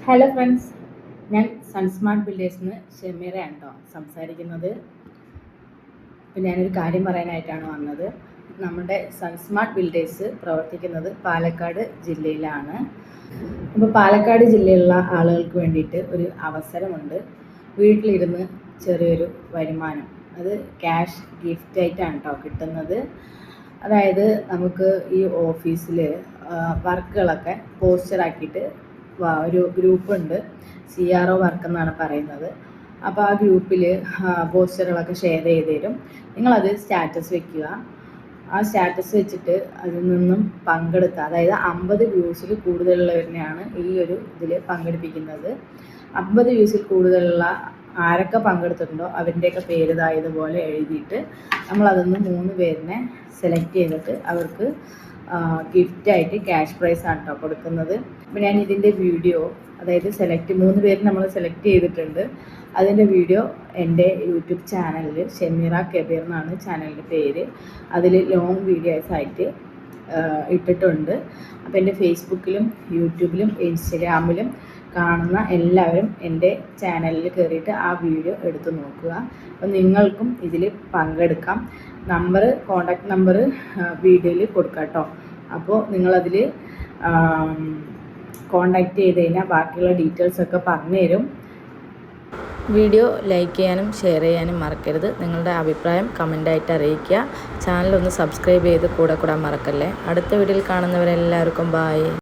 Hello friends, ഞാൻ സൺസ്മാർട്ട് ബിൽഡേഴ്സിൽ നിന്ന് ഷെമീറയാണ് കേട്ടോ സംസാരിക്കുന്നത്. അപ്പോൾ ഞാനൊരു കാര്യം പറയാനായിട്ടാണ് വന്നത്. നമ്മുടെ സൺസ്മാർട്ട് ബിൽഡേഴ്സ് പ്രവർത്തിക്കുന്നത് പാലക്കാട് ജില്ലയിലാണ്. അപ്പോൾ പാലക്കാട് ജില്ലയിലുള്ള ആളുകൾക്ക് വേണ്ടിയിട്ട് ഒരു അവസരമുണ്ട്. വീട്ടിലിരുന്ന് ചെറിയൊരു വരുമാനം, അത് ക്യാഷ് ഗിഫ്റ്റ് ആയിട്ടാണ് കേട്ടോ കിട്ടുന്നത്. അതായത് നമുക്ക് ഈ ഓഫീസിൽ വർക്കുകളൊക്കെ പോസ്റ്ററാക്കിയിട്ട് ഒരു ഗ്രൂപ്പുണ്ട്, CRO വർക്ക് എന്നാണ് പറയുന്നത്. അപ്പോൾ ആ ഗ്രൂപ്പിൽ പോസ്റ്ററുകളൊക്കെ ഷെയർ ചെയ്ത് തരും. നിങ്ങളത് സ്റ്റാറ്റസ് വെക്കുക. ആ സ്റ്റാറ്റസ് വെച്ചിട്ട് അതിൽ നിന്നും പങ്കെടുക്കുക. അതായത് 50 വ്യൂസിൽ കൂടുതലുള്ളവരെയാണ് ഈ ഒരു ഇതിൽ പങ്കെടുപ്പിക്കുന്നത്. 50 വ്യൂസിൽ കൂടുതലുള്ള ആരൊക്കെ പങ്കെടുത്തിട്ടുണ്ടോ അവരുടെയൊക്കെ പേര് ഇതുപോലെ എഴുതിയിട്ട് നമ്മളതൊന്ന് 3 പേരിനെ സെലക്ട് ചെയ്തിട്ട് അവർക്ക് ഗിഫ്റ്റായിട്ട് ക്യാഷ് പ്രൈസാണ് കേട്ടോ കൊടുക്കുന്നത്. അപ്പോൾ ഞാൻ ഇതിൻ്റെ വീഡിയോ, അതായത് 3 പേര് നമ്മൾ സെലക്ട് ചെയ്തിട്ടുണ്ട്. അതിൻ്റെ വീഡിയോ എൻ്റെ യൂട്യൂബ് ചാനലിൽ ഷെമീറ കബീർ എന്നാണ് ചാനലിൻ്റെ പേര്. അതിൽ ലോങ് വീഡിയോസ് ആയിട്ട് ഇട്ടിട്ടുണ്ട്. അപ്പോൾ എൻ്റെ ഫേസ്ബുക്കിലും യൂട്യൂബിലും ഇൻസ്റ്റഗ്രാമിലും കാണുന്ന എല്ലാവരും എൻ്റെ ചാനലിൽ കയറിയിട്ട് ആ വീഡിയോ എടുത്ത് നോക്കുക. അപ്പോൾ നിങ്ങൾക്കും ഇതിൽ പങ്കെടുക്കാം. കോൺടാക്റ്റ് നമ്പർ വീഡിയോയിൽ കൊടുക്കാം കേട്ടോ. അപ്പോൾ നിങ്ങളതിൽ കോൺടാക്റ്റ് ചെയ്ത് കഴിഞ്ഞാൽ ബാക്കിയുള്ള ഡീറ്റെയിൽസൊക്കെ പറഞ്ഞു തരും. വീഡിയോ ലൈക്ക് ചെയ്യാനും ഷെയർ ചെയ്യാനും മറക്കരുത്. നിങ്ങളുടെ അഭിപ്രായം കമൻ്റായിട്ട് അറിയിക്കുക. ചാനലൊന്ന് സബ്സ്ക്രൈബ് ചെയ്ത് കൂടെ മറക്കല്ലേ. അടുത്ത വീഡിയോയിൽ കാണുന്നവരെല്ലാവർക്കും ബായ്.